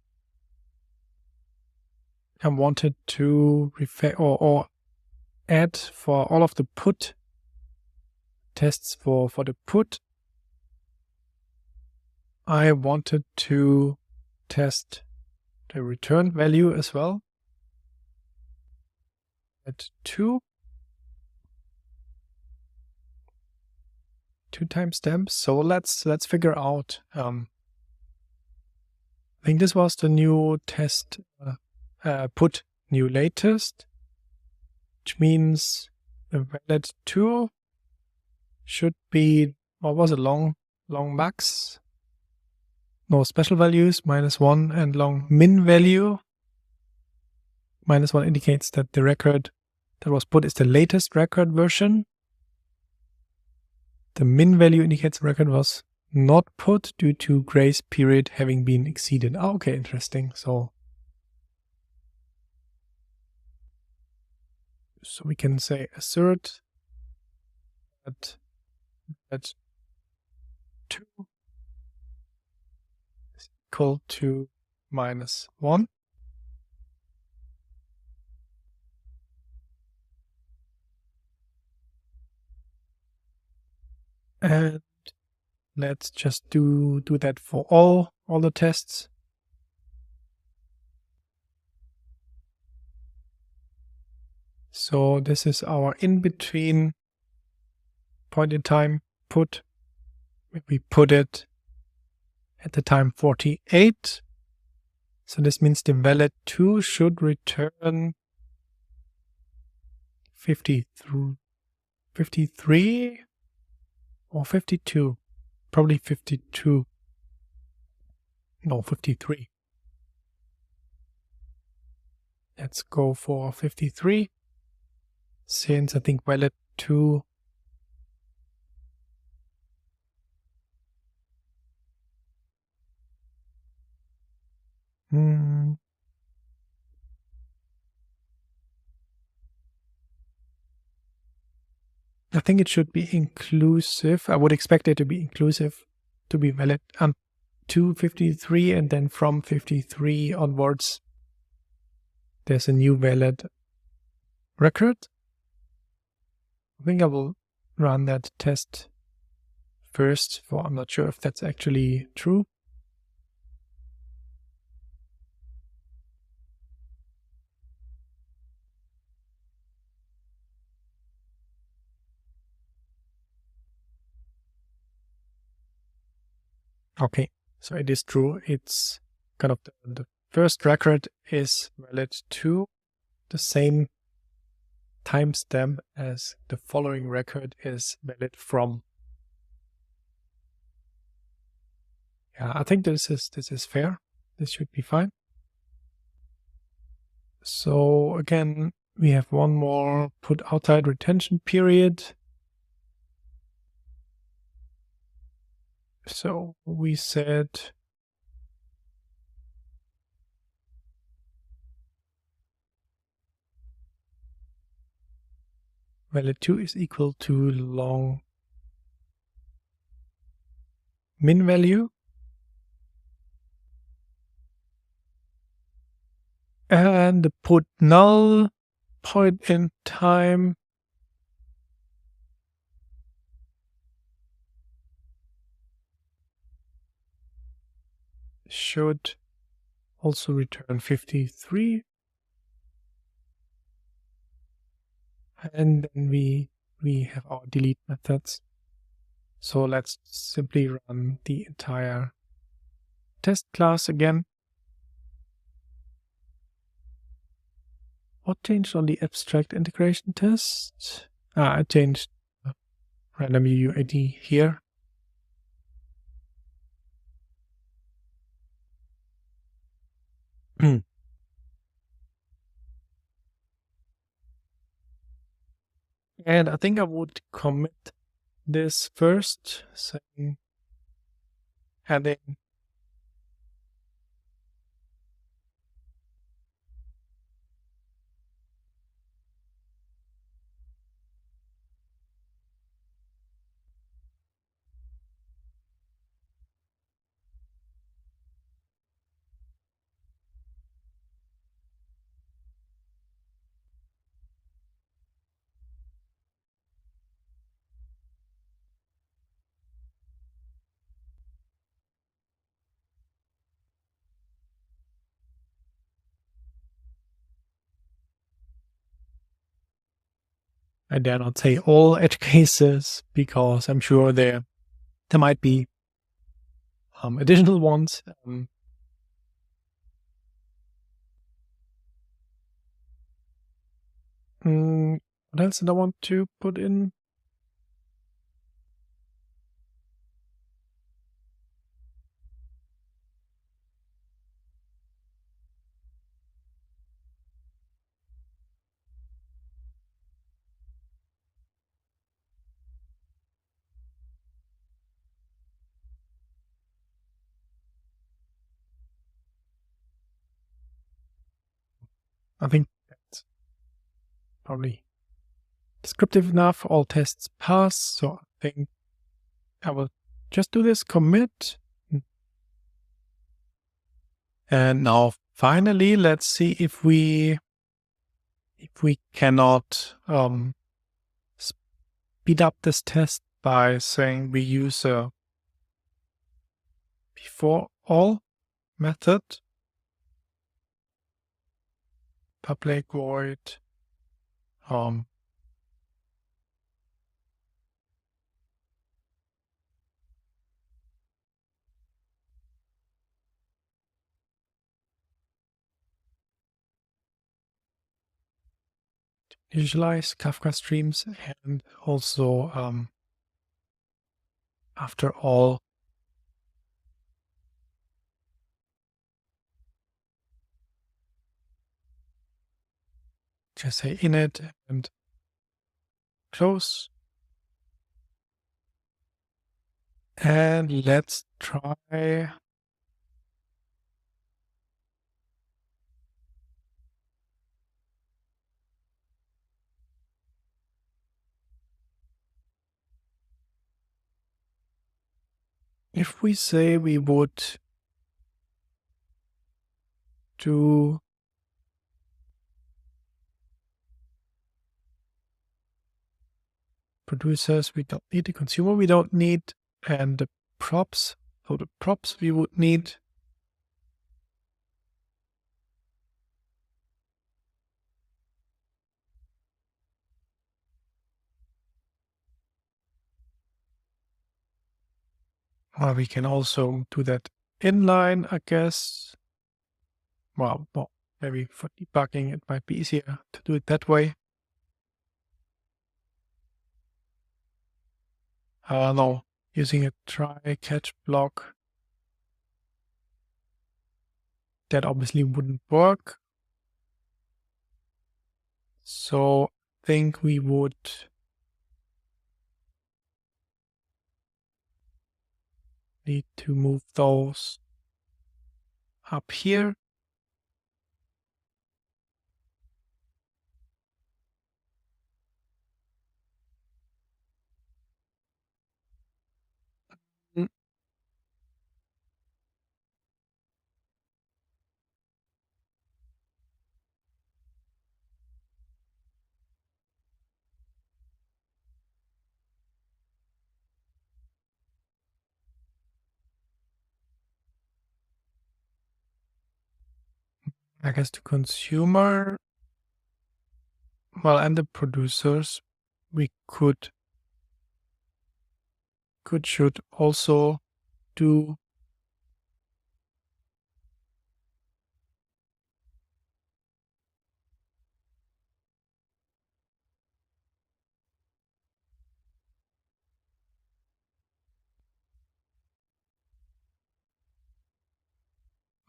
I wanted to refactor or add for all of the put tests for the put. I wanted to test the return value as well at 2 timestamps. So let's figure out. I think this was the new test put new latest, which means the valid 2 should be, what was it, long max, no special values, -1, and long min value. -1 indicates that the record that was put is the latest record version. The min value indicates the record was not put due to grace period having been exceeded. Oh, okay, interesting. So we can say assert that 2 is equal to -1. And let's just do that for all the tests. So this is our in-between point in time put. We put it at the time 48. So this means the valid 2 should return 53 or 52. Probably 52. No, 53. Let's go for 53. Since I think valid 2 I think it should be inclusive. I would expect it to be inclusive, to be valid to 53, and then from 53 onwards, there's a new valid record. I think I will run that test first, for I'm not sure if that's actually true. Okay, so it is true. It's kind of the first record is valid to the same timestamp as the following record is valid from. Yeah, I think this is fair. This should be fine. So again, we have one more put outside retention period. So we said valid 2 is equal to long min value. And the put null point in time should also return 53. And then we have our delete methods. So let's simply run the entire test class again. What changed on the abstract integration test? I changed random UUID here. And I think I would commit this first, saying heading I dare not say all edge cases because I'm sure there might be additional ones. What else did I want to put in? I think that's probably descriptive enough. All tests pass, so I think I will just do this commit. And now finally, let's see if we cannot speed up this test by saying we use a before all method, public void initialize Kafka streams, and also after all just say init and close. And let's try if we say we would do producers, we don't need the consumer, we don't need, and the props. So the props we would need. We can also do that inline, I guess. Well, maybe for debugging, it might be easier to do it that way. No, using a try catch block, that obviously wouldn't work. So I think we would need to move those up here. I guess the consumer, well, and the producers, we should also do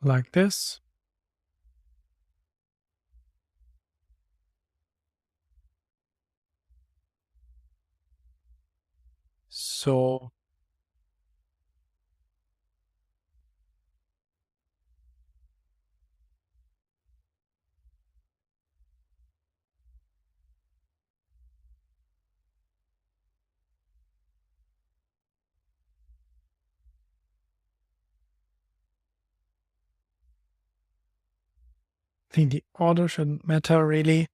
like this. So I think the order shouldn't matter really.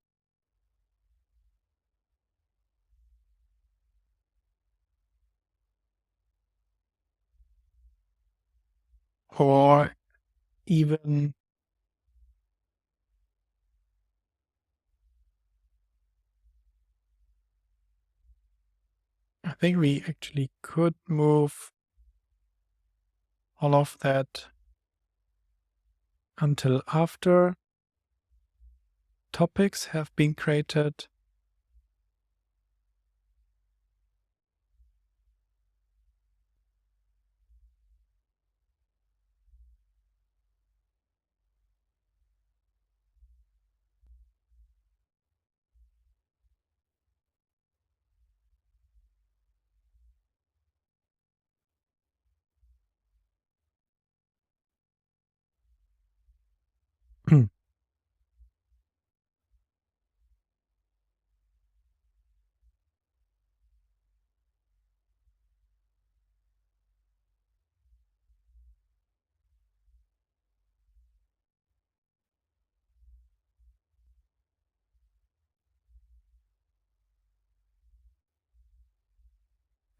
Or even I think we actually could move all of that until after topics have been created.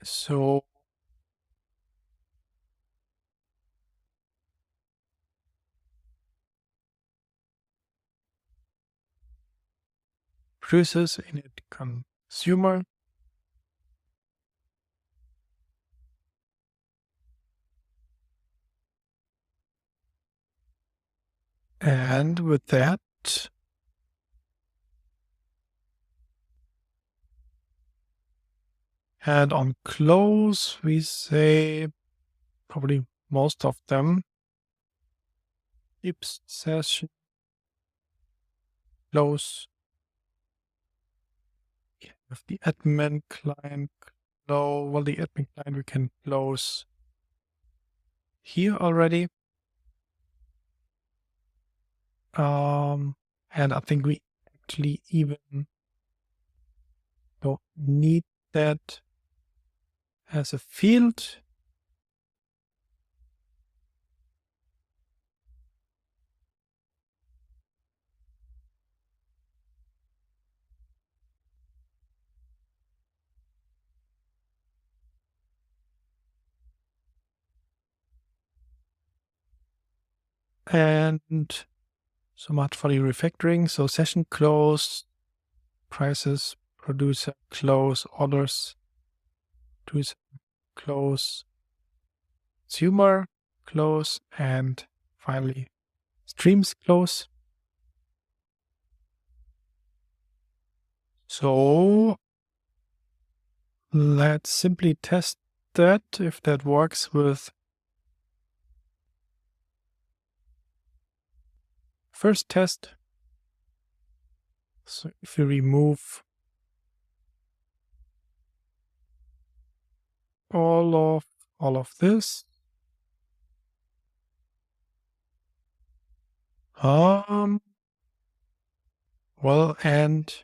So producers in a consumer, and with that and on close we say probably most of them. If session close with the admin client. No, well, the admin client we can close here already. And I think we actually even don't need that as a field. And so much for the refactoring. So session close, prices, producer close, orders, producer close, consumer close, and finally streams close. So let's simply test that if that works with first test. So if we remove all of this, well, and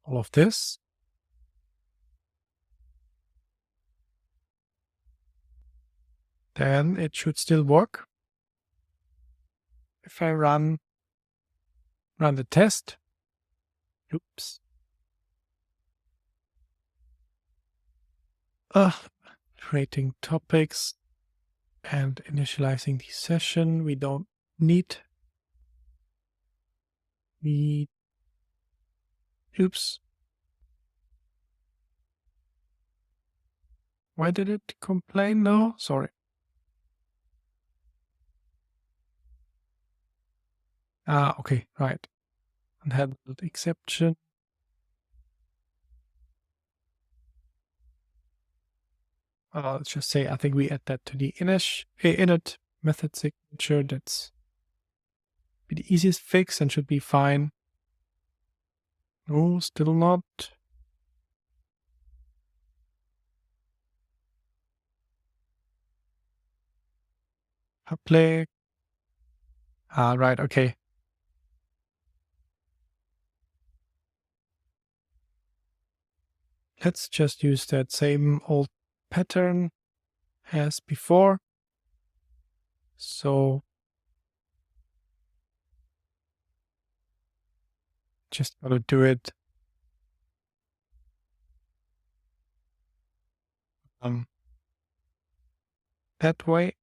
all of this, then it should still work. If I run the test, oops, creating topics, and initializing the session. We don't need. Oops. Why did it complain now? Sorry. Okay, right. Unhandled exception. Let's just say, I think we add that to the init method signature. That's be the easiest fix and should be fine. No, still not. Public. Right, okay. Let's just use that same old pattern as before. So just gotta do it that way.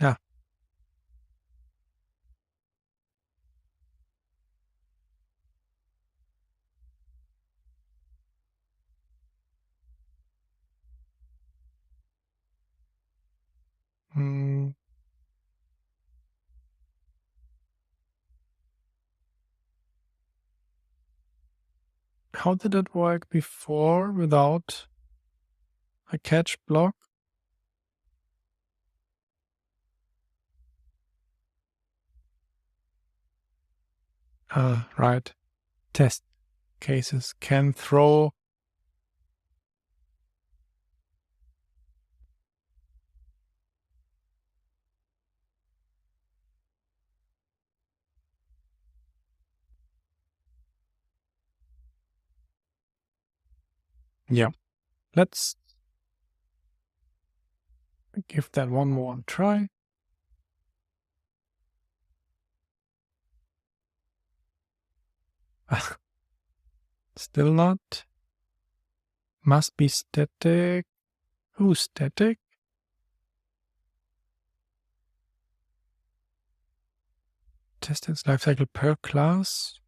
Yeah. How did it work before without a catch block? Right. Test cases can throw. Yeah. Let's give that one more try. Still not. Must be static. Who's static? Test its lifecycle per class.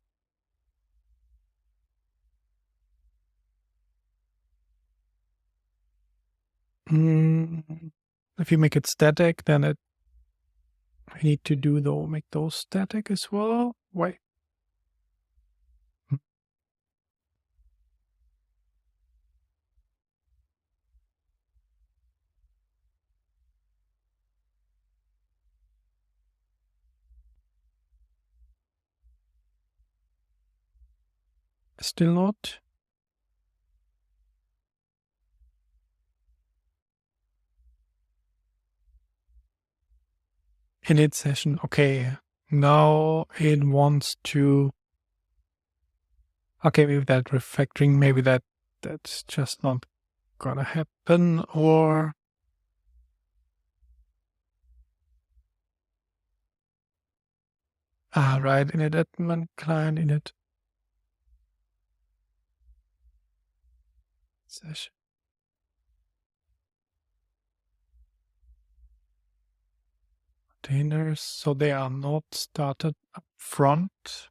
If you make it static, then we need to make those static as well. Wait. Still not. Init session. Okay. Now it wants to. Okay, with that refactoring, maybe that's just not gonna happen, or right, init admin client, init session containers, so they are not started up front.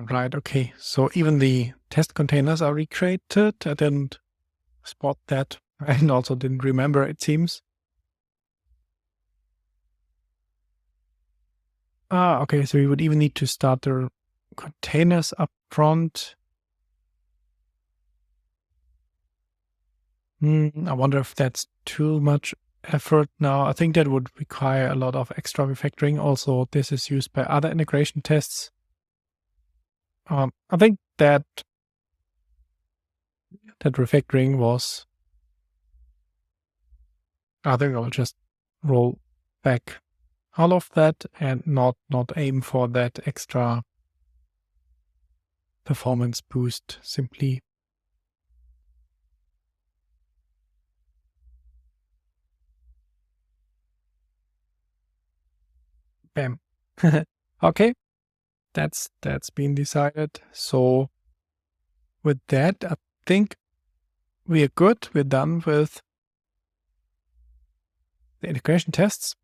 Right, okay. So even the test containers are recreated. I didn't spot that and also didn't remember, it seems. Okay, so we would even need to start the containers up front. I wonder if that's too much effort now. I think that would require a lot of extra refactoring. Also, this is used by other integration tests. I think that refactoring was, I think I'll just roll back all of that and not aim for that extra performance boost simply. Bam. Okay, that's been decided. So with that, I think we are good. We're done with the integration tests.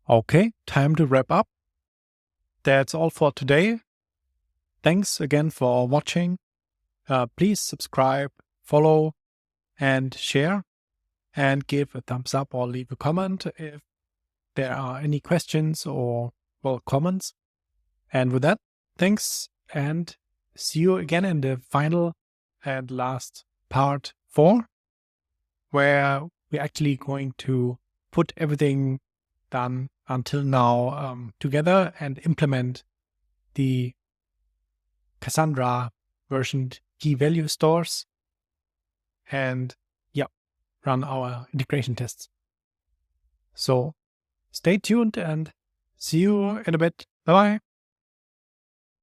Okay, time to wrap up. That's all for today. Thanks again for watching. Please subscribe, follow, and share, and give a thumbs up or leave a comment if there are any questions or, well, comments. And with that, thanks, and see you again in the final and last part 4, where we're actually going to put everything done until now together and implement the Cassandra versioned key value stores and run our integration tests. So stay tuned and see you in a bit. Bye-bye.